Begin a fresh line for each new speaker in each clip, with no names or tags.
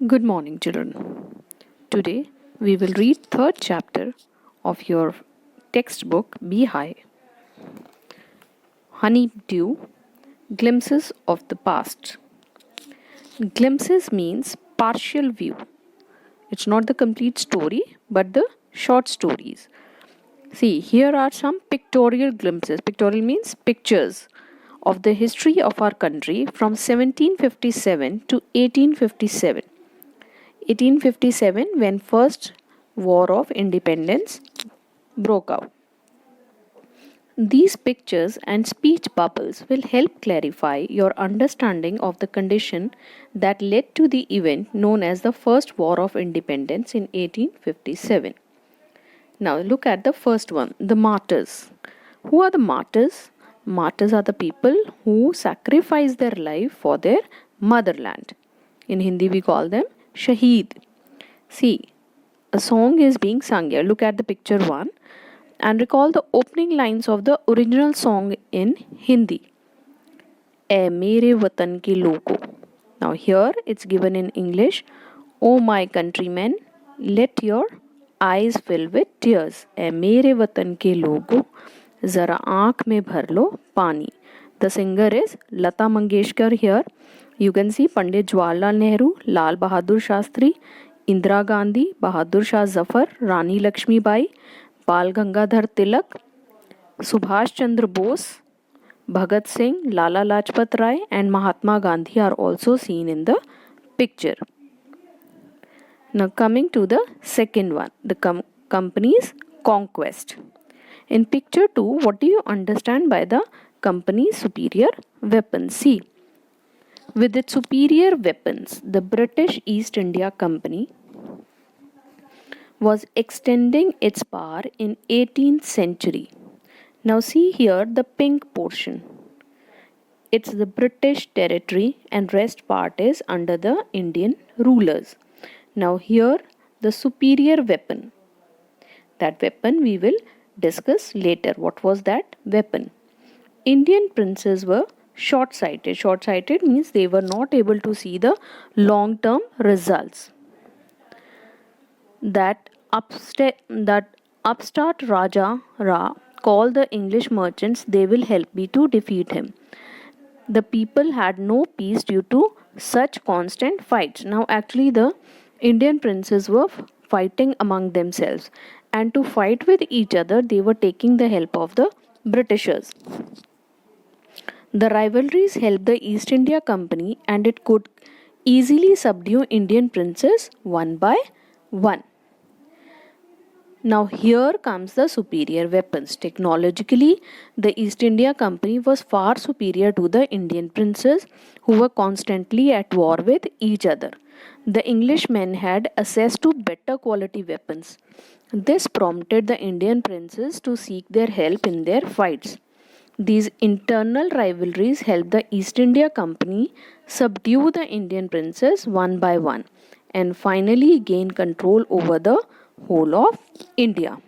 Good morning, children. Today we will read third chapter of your textbook Beehive. Honeydew, Glimpses of the Past. Glimpses means partial view. It's not the complete story, but the short stories. See, here are some pictorial glimpses. Pictorial means pictures of the history of our country from 1757 to 1857. 1857 when first war of independence broke out. These pictures and speech bubbles will help clarify your understanding of the condition that led to the event known as the First War of Independence in 1857. Now look at the first one, the martyrs. Who are the martyrs? Martyrs are the people who sacrifice their life for their motherland. In Hindi we call them Shaheed. See, a song is being sung here. Look at the picture 1 and recall the opening lines of the original song in Hindi. "ए मेरे वतन के लोगों." Now here it's given in English. "Oh my countrymen, let your eyes fill with tears. ए मेरे वतन के लोगों, जरा आँख में भर लो पानी." The singer is Lata Mangeshkar here. You can see Pandit Jawaharlal Nehru, Lal Bahadur Shastri, Indira Gandhi, Bahadur Shah Zafar, Rani Lakshmi Bai, Bal Gangadhar Tilak, Subhash Chandra Bose, Bhagat Singh, Lala Lajpat Rai and Mahatma Gandhi are also seen in the picture. Now coming to the second one, the company's conquest. In picture 2, what do you understand by the company's superior weapons? See, with its superior weapons, the British East India Company was extending its power in 18th century. Now see here the pink portion. It's the British territory and rest part is under the Indian rulers. Now here the superior weapon. That weapon we will discuss later. What was that weapon? Indian princes were short-sighted. Short-sighted means they were not able to see the long-term results. That upstart Raja Ra called the English merchants, they will help me to defeat him. The people had no peace due to such constant fights. Now actually the Indian princes were fighting among themselves, and to fight with each other they were taking the help of the Britishers. The rivalries helped the East India Company and it could easily subdue Indian princes one by one. Now here comes the superior weapons. Technologically, the East India Company was far superior to the Indian princes who were constantly at war with each other. The Englishmen had access to better quality weapons. This prompted the Indian princes to seek their help in their fights. These internal rivalries helped the East India Company subdue the Indian princes one by one and finally gain control over the whole of India.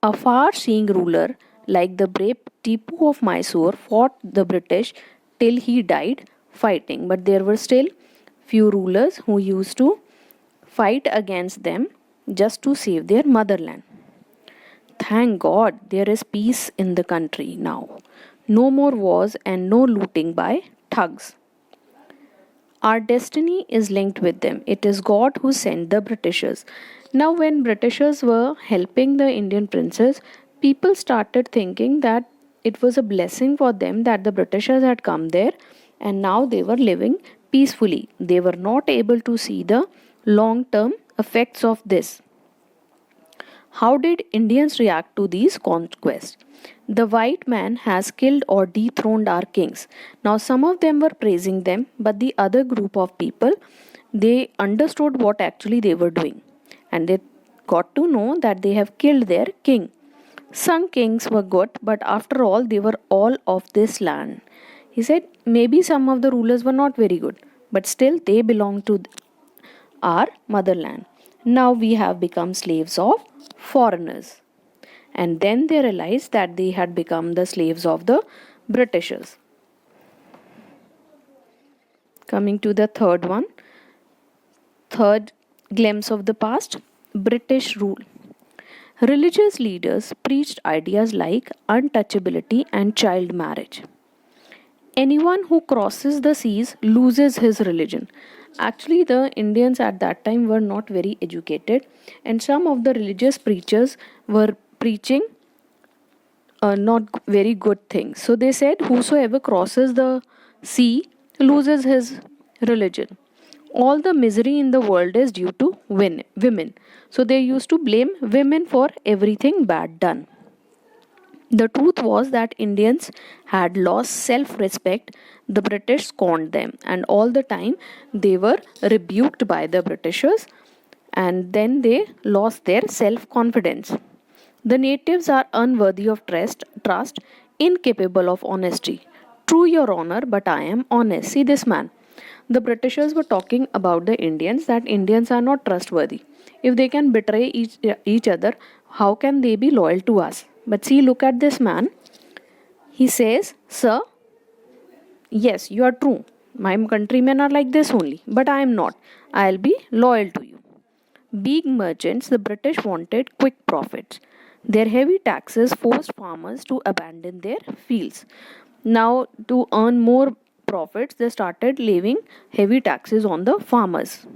A far-seeing ruler like the brave Tipu of Mysore fought the British till he died fighting, but there were still few rulers who used to fight against them just to save their motherland. Thank God there is peace in the country now. No more wars and no looting by thugs. Our destiny is linked with them. It is God who sent the Britishers. Now when Britishers were helping the Indian princes, people started thinking that it was a blessing for them that the Britishers had come there and now they were living peacefully. They were not able to see the long-term effects of this. How did Indians react to these conquests? The white man has killed or dethroned our kings. Now some of them were praising them, but the other group of people, they understood what actually they were doing. And they got to know that they have killed their king. Some kings were good, but after all, they were all of this land. He said, maybe some of the rulers were not very good, but still they belong to our motherland. Now we have become slaves of foreigners. And then they realized that they had become the slaves of the Britishers. Coming to the third one, third glimpse of the past, British rule. Religious leaders preached ideas like untouchability and child marriage. Anyone who crosses the seas loses his religion. Actually, the Indians at that time were not very educated, and some of the religious preachers were preaching not very good things. So they said, whosoever crosses the sea loses his religion. All the misery in the world is due to women. So they used to blame women for everything bad done. The truth was that Indians had lost self respect. The British scorned them, and all the time they were rebuked by the Britishers, and then they lost their self confidence. The natives are unworthy of trust, incapable of honesty. True, your honor, but I am honest. See this man. The Britishers were talking about the Indians that Indians are not trustworthy. If they can betray each other, how can they be loyal to us? But see, look at this man. He says, sir, yes, you are true. My countrymen are like this only, but I am not. I'll be loyal to you. Being merchants, the British wanted quick profits. Their heavy taxes forced farmers to abandon their fields. Now, to earn more profits, they started levying heavy taxes on the farmers.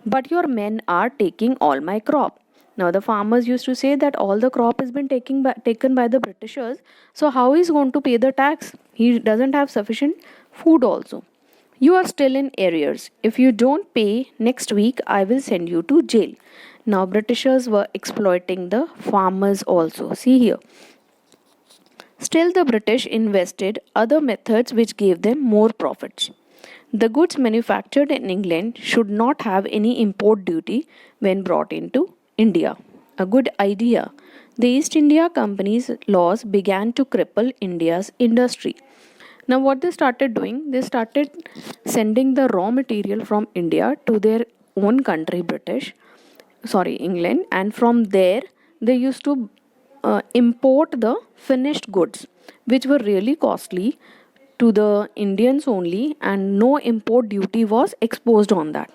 But your men are taking all my crop. Now, the farmers used to say that all the crop has been taken by the Britishers. So, how is going to pay the tax? He doesn't have sufficient food also. You are still in arrears. If you don't pay next week, I will send you to jail. Now, Britishers were exploiting the farmers also. See here. Still, the British invested other methods which gave them more profits. The goods manufactured in England should not have any import duty when brought into India. A good idea. The East India Company's laws began to cripple India's industry. Now, what they started doing, they started sending the raw material from India to their own country, England, and from there they used to import the finished goods, which were really costly to the Indians only, and no import duty was exposed on that.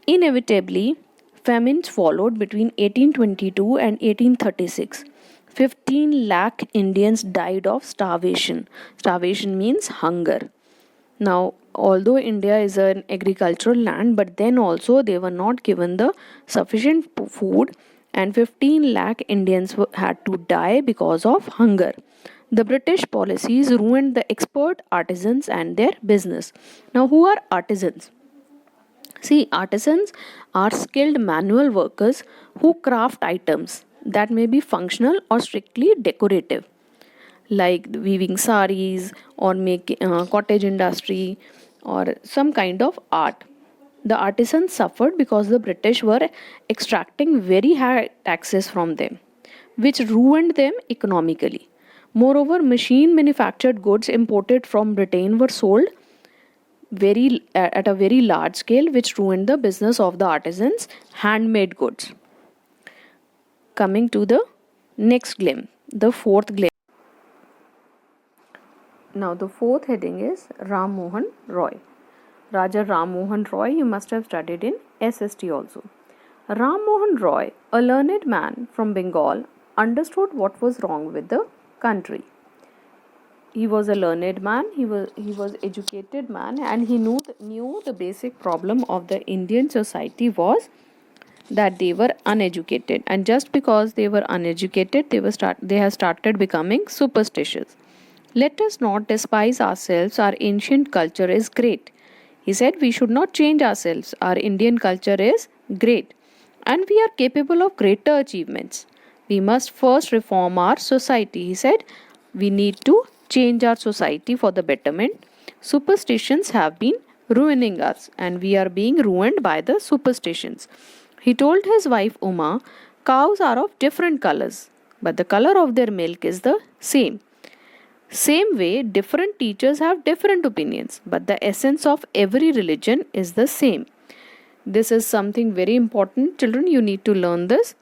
Inevitably, famines followed between 1822 and 1836. 15 lakh Indians died of starvation. Starvation means hunger. Now, although India is an agricultural land, but then also they were not given the sufficient food, and 15 lakh Indians had to die because of hunger. The British policies ruined the expert artisans and their business. Now, who are artisans? See, artisans are skilled manual workers who craft items that may be functional or strictly decorative, like weaving saris or making cottage industry or some kind of art. The artisans suffered because the British were extracting very high taxes from them, which ruined them economically. Moreover, machine manufactured goods imported from Britain were sold at a very large scale, which ruined the business of the artisans' handmade goods. Coming to the next glimpse, the fourth glimpse. Now, the fourth heading is Ram Mohan Roy. Raja Ram Mohan Roy, you must have studied in SST also. Ram Mohan Roy, a learned man from Bengal, understood what was wrong with the country. He was a learned man, he was educated man, and he knew the basic problem of the Indian society was that they were uneducated, and just because they were uneducated, they have started becoming superstitious. Let us not despise ourselves. Our ancient culture is great. He said we should not change ourselves. Our Indian culture is great, and we are capable of greater achievements. We must first reform our society. He said we need to change our society for the betterment. Superstitions have been ruining us, and we are being ruined by the superstitions. He told his wife Uma, cows are of different colors, but the color of their milk is the same. Same way, different teachers have different opinions, but the essence of every religion is the same. This is something very important. Children, you need to learn this.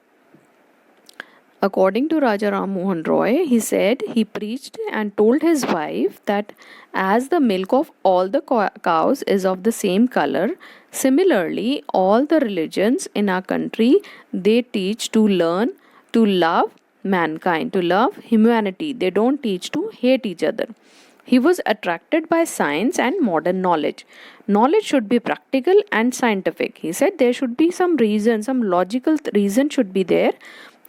According to Raja Ram Mohan Roy, he said he preached and told his wife that as the milk of all the cows is of the same color, similarly all the religions in our country, they teach to learn to love mankind, to love humanity. They don't teach to hate each other. He was attracted by science and modern knowledge. Knowledge should be practical and scientific. He said there should be some reason, some logical reason should be there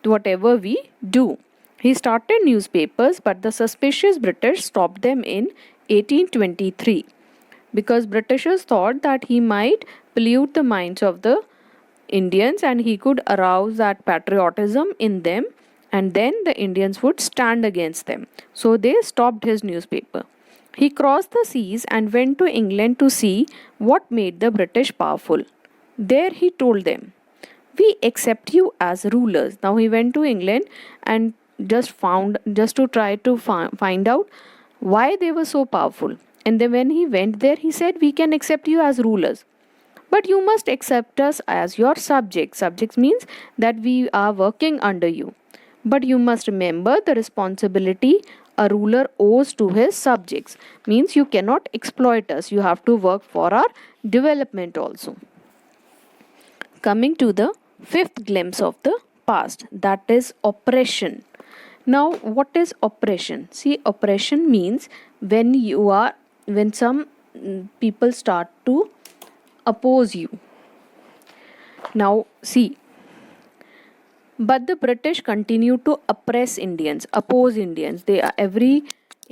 to whatever we do. He started newspapers, but the suspicious British stopped them in 1823 because Britishers thought that he might pollute the minds of the Indians and he could arouse that patriotism in them, and then the Indians would stand against them. So they stopped his newspaper. He crossed the seas and went to England to see what made the British powerful. There he told them, "We accept you as rulers." Now he went to England and just to try to find out why they were so powerful. And then when he went there, he said, "We can accept you as rulers, but you must accept us as your subjects." Subjects means that we are working under you. But you must remember the responsibility a ruler owes to his subjects. Means you cannot exploit us. You have to work for our development also. Coming to the fifth glimpse of the past, that is oppression. Now, what is oppression? See, oppression means when some people start to oppose you. Now, see, but the British continue to oppress Indians, oppose Indians. They are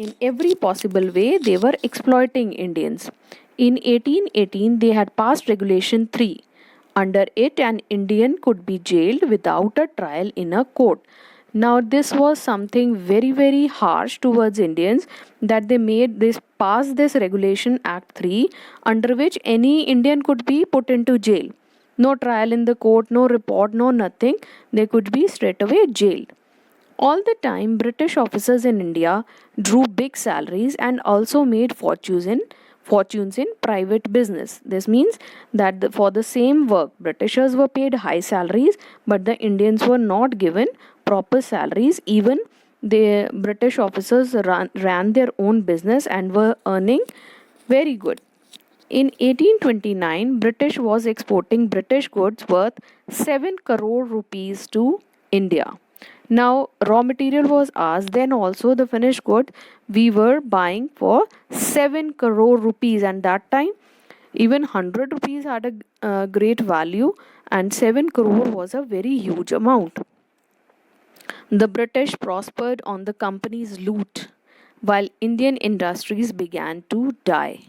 in every possible way they were exploiting Indians. In 1818, they had passed Regulation 3. Under it, an Indian could be jailed without a trial in a court. Now, this was something very, very harsh towards Indians, that they made this pass this Regulation Act 3, under which any Indian could be put into jail. No trial in the court, no report, no nothing. They could be straight away jailed. All the time, British officers in India drew big salaries and also made fortunes in private business. This means that for the same work, Britishers were paid high salaries, but the Indians were not given proper salaries. Even the British officers ran their own business and were earning very good. In 1829, British was exporting British goods worth 7 crore rupees to India. Now, raw material was ours, then also the finished good we were buying for 7 crore rupees, and that time even 100 rupees had a great value, and 7 crore was a very huge amount. The British prospered on the company's loot, while Indian industries began to die.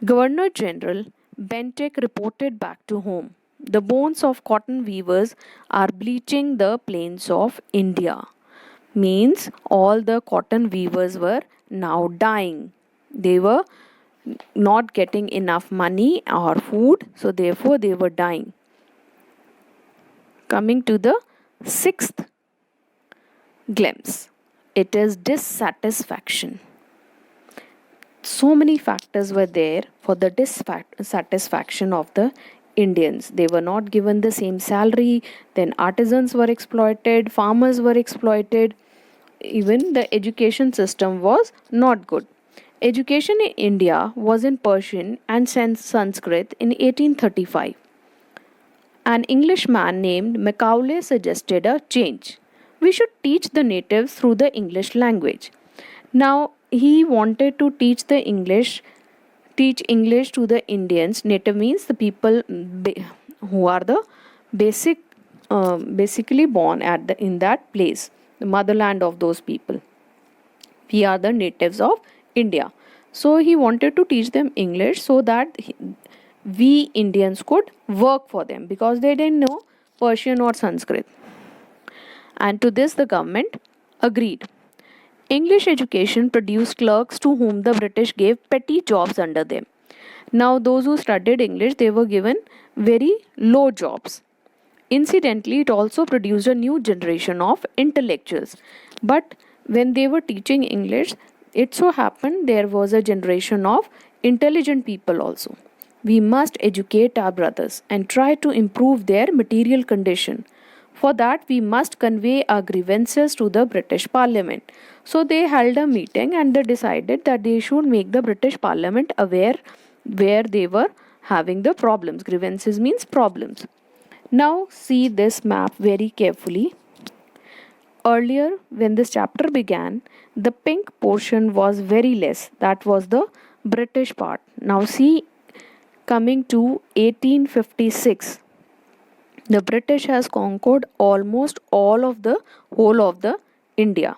Governor General Bentinck reported back to home, "The bones of cotton weavers are bleaching the plains of India." Means all the cotton weavers were now dying. They were not getting enough money or food, so therefore they were dying. Coming to the sixth glimpse, it is dissatisfaction. So many factors were there for the dissatisfaction of the Indians. They were not given the same salary, then artisans were exploited, farmers were exploited, even the education system was not good. Education in India was in Persian and Sanskrit in 1835. An Englishman named Macaulay suggested a change. We should teach the natives through the English language. Now, he wanted to teach English to the Indians. Native means the people who are the basically born in that place, the motherland of those people. We are the natives of India. So he wanted to teach them English so that we Indians could work for them, because they didn't know Persian or Sanskrit. And to this the government agreed. English education produced clerks to whom the British gave petty jobs under them. Now, those who studied English, they were given very low jobs. Incidentally, it also produced a new generation of intellectuals. But when they were teaching English, it so happened there was a generation of intelligent people also. We must educate our brothers and try to improve their material condition. For that, we must convey our grievances to the British Parliament. So they held a meeting and they decided that they should make the British Parliament aware where they were having the problems. Grievances means problems. Now see this map very carefully. Earlier, when this chapter began, the pink portion was very less. That was the British part. Now see, coming to 1856, the British has conquered almost all of the whole of the India.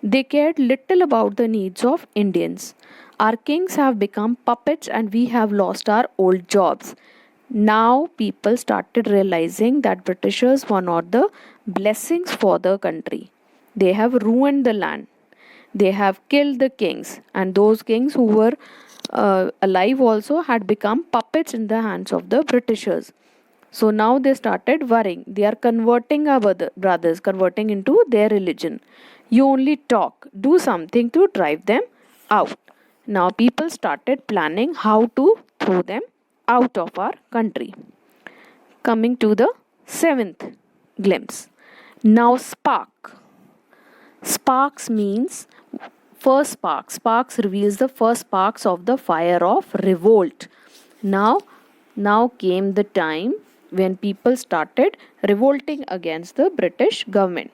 They cared little about the needs of Indians. Our kings have become puppets and we have lost our old jobs. Now people started realizing that Britishers were not the blessings for the country. They have ruined the land. They have killed the kings, and those kings who were alive also had become puppets in the hands of the Britishers. So now they started worrying. They are converting our brothers, converting into their religion. You only talk, do something to drive them out. Now people started planning how to throw them out of our country. Coming to the seventh glimpse. Now spark. Sparks means first spark. Sparks reveals the first sparks of the fire of revolt. Now came the time when people started revolting against the British government.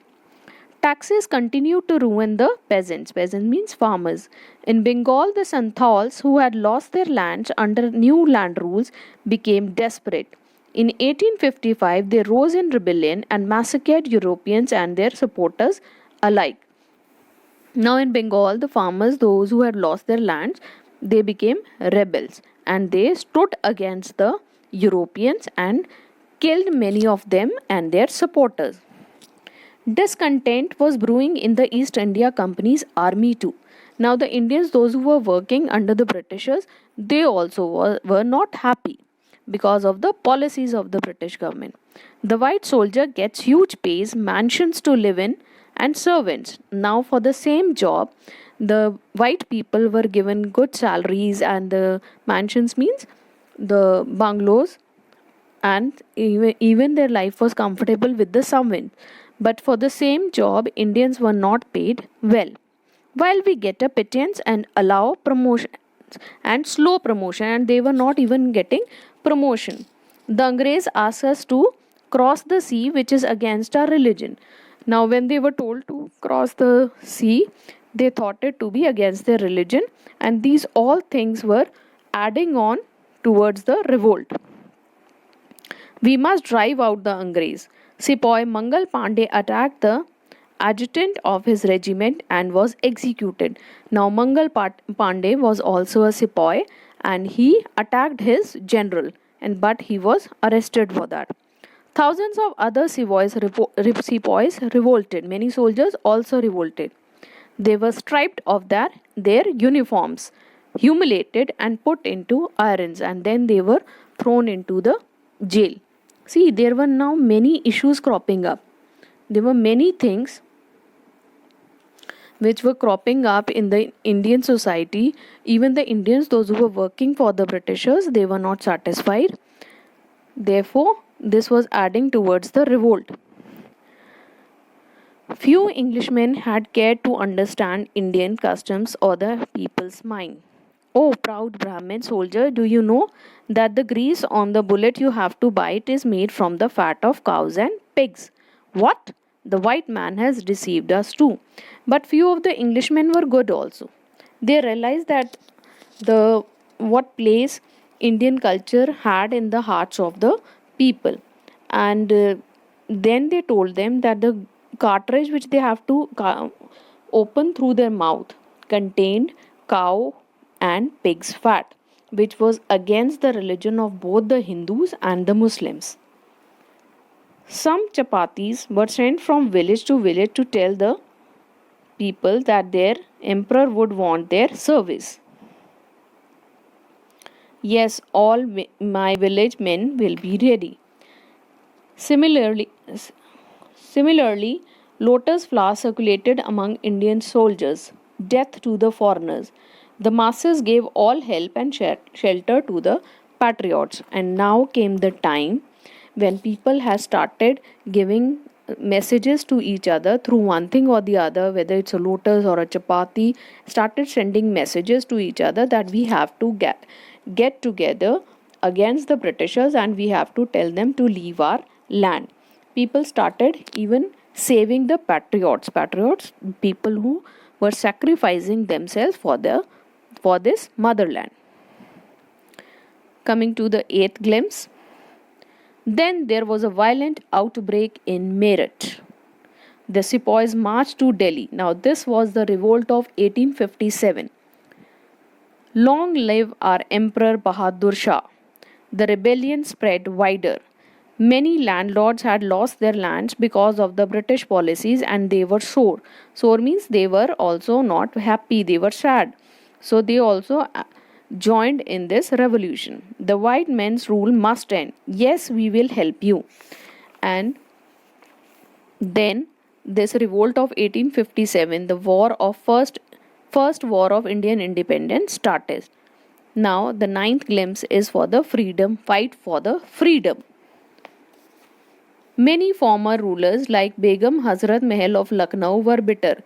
Taxes continued to ruin the peasants. Peasant means farmers. In Bengal, the Santals, who had lost their lands under new land rules, became desperate. In 1855, they rose in rebellion and massacred Europeans and their supporters alike. Now, in Bengal, the farmers, those who had lost their lands, they became rebels and they stood against the Europeans and killed many of them and their supporters. Discontent was brewing in the East India Company's army too. Now, the Indians, those who were working under the Britishers, they also were not happy because of the policies of the British government. The white soldier gets huge pays, mansions to live in, and servants. Now, for the same job, the white people were given good salaries, and the mansions means the bungalows, and even their life was comfortable with the servant. But for the same job, Indians were not paid well. While we get a pittance and allow promotion and slow promotion, and they were not even getting promotion. The Angrez asked us to cross the sea, which is against our religion. Now, when they were told to cross the sea, they thought it to be against their religion, and these all things were adding on towards the revolt. We must drive out the Angrez. Sepoy Mangal Pandey attacked the adjutant of his regiment and was executed. Now, Mangal Pandey was also a sepoy and he attacked his general, but he was arrested for that. Thousands of other sepoys revolted. Many soldiers also revolted. They were stripped of their uniforms, humiliated, and put into irons, and then they were thrown into the jail. See, there were now many issues cropping up. There were many things which were cropping up in the Indian society. Even the Indians, those who were working for the Britishers, they were not satisfied. Therefore, this was adding towards the revolt. Few Englishmen had cared to understand Indian customs or the people's mind. Oh, proud Brahmin soldier, do you know that the grease on the bullet you have to bite is made from the fat of cows and pigs? What? The white man has deceived us too. But few of the Englishmen were good also. They realized that what place Indian culture had in the hearts of the people. And then they told them that the cartridge which they have to open through their mouth contained cow and pig's fat, which was against the religion of both the Hindus and the Muslims. Some chapatis were sent from village to village to tell the people that their emperor would want their service. Yes, all my village men will be ready. Similarly, lotus flowers circulated among Indian soldiers. Death to the foreigners. The masses gave all help and shelter to the patriots. And now came the time when people have started giving messages to each other through one thing or the other, whether it's a lotus or a chapati, started sending messages to each other that we have to get together against the Britishers and we have to tell them to leave our land. People started even saving the patriots, people who were sacrificing themselves for this motherland. Coming to the eighth glimpse, then there was a violent outbreak in Meerut. The sepoys marched to Delhi. Now, this was the revolt of 1857. Long live our Emperor Bahadur Shah. The rebellion spread wider. Many landlords had lost their lands because of the British policies and they were sore. Sore means they were also not happy, they were sad. So they also joined in this revolution. The white men's rule must end. Yes, we will help you. And then this revolt of 1857, the first war of Indian independence started. Now the ninth glimpse is for the freedom fight for the freedom. Many former rulers like Begum Hazrat Mahal of Lucknow were bitter.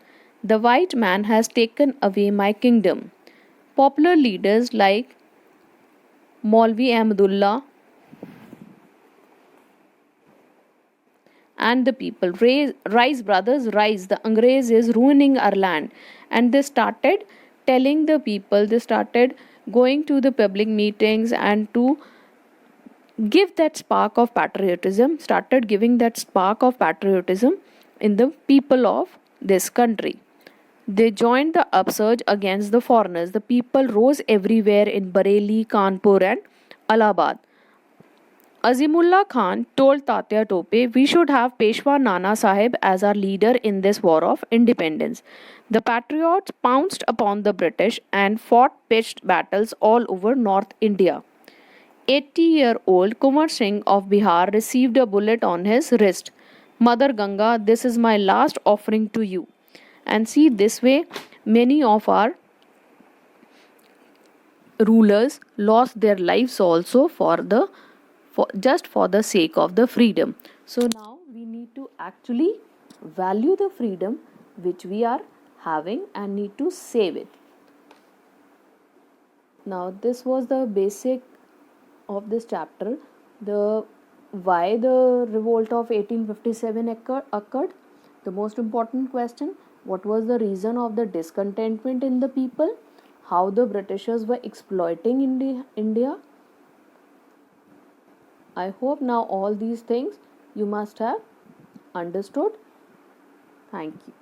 The white man has taken away my kingdom. Popular leaders like Maulvi Ahmadullah and the people rise brothers rise, the Angrez is ruining our land. And they started telling the people, they started going to the public meetings and to give that spark of patriotism, started giving that spark of patriotism in the people of this country. They joined the upsurge against the foreigners. The people rose everywhere in Bareilly, Kanpur, and Allahabad. Azimullah Khan told Tatya Tope, we should have Peshwa Nana Sahib as our leader in this war of independence. The patriots pounced upon the British and fought pitched battles all over North India. 80-year-old Kumar Singh of Bihar received a bullet on his wrist. Mother Ganga, this is my last offering to you. And see, this way, many of our rulers lost their lives also just for the sake of the freedom. So now we need to actually value the freedom which we are having and need to save it. Now this was the basic of this chapter, the why the revolt of 1857 occurred. The most important question, what was the reason of the discontentment in the people, how the Britishers were exploiting India. I hope now all these things you must have understood. Thank you.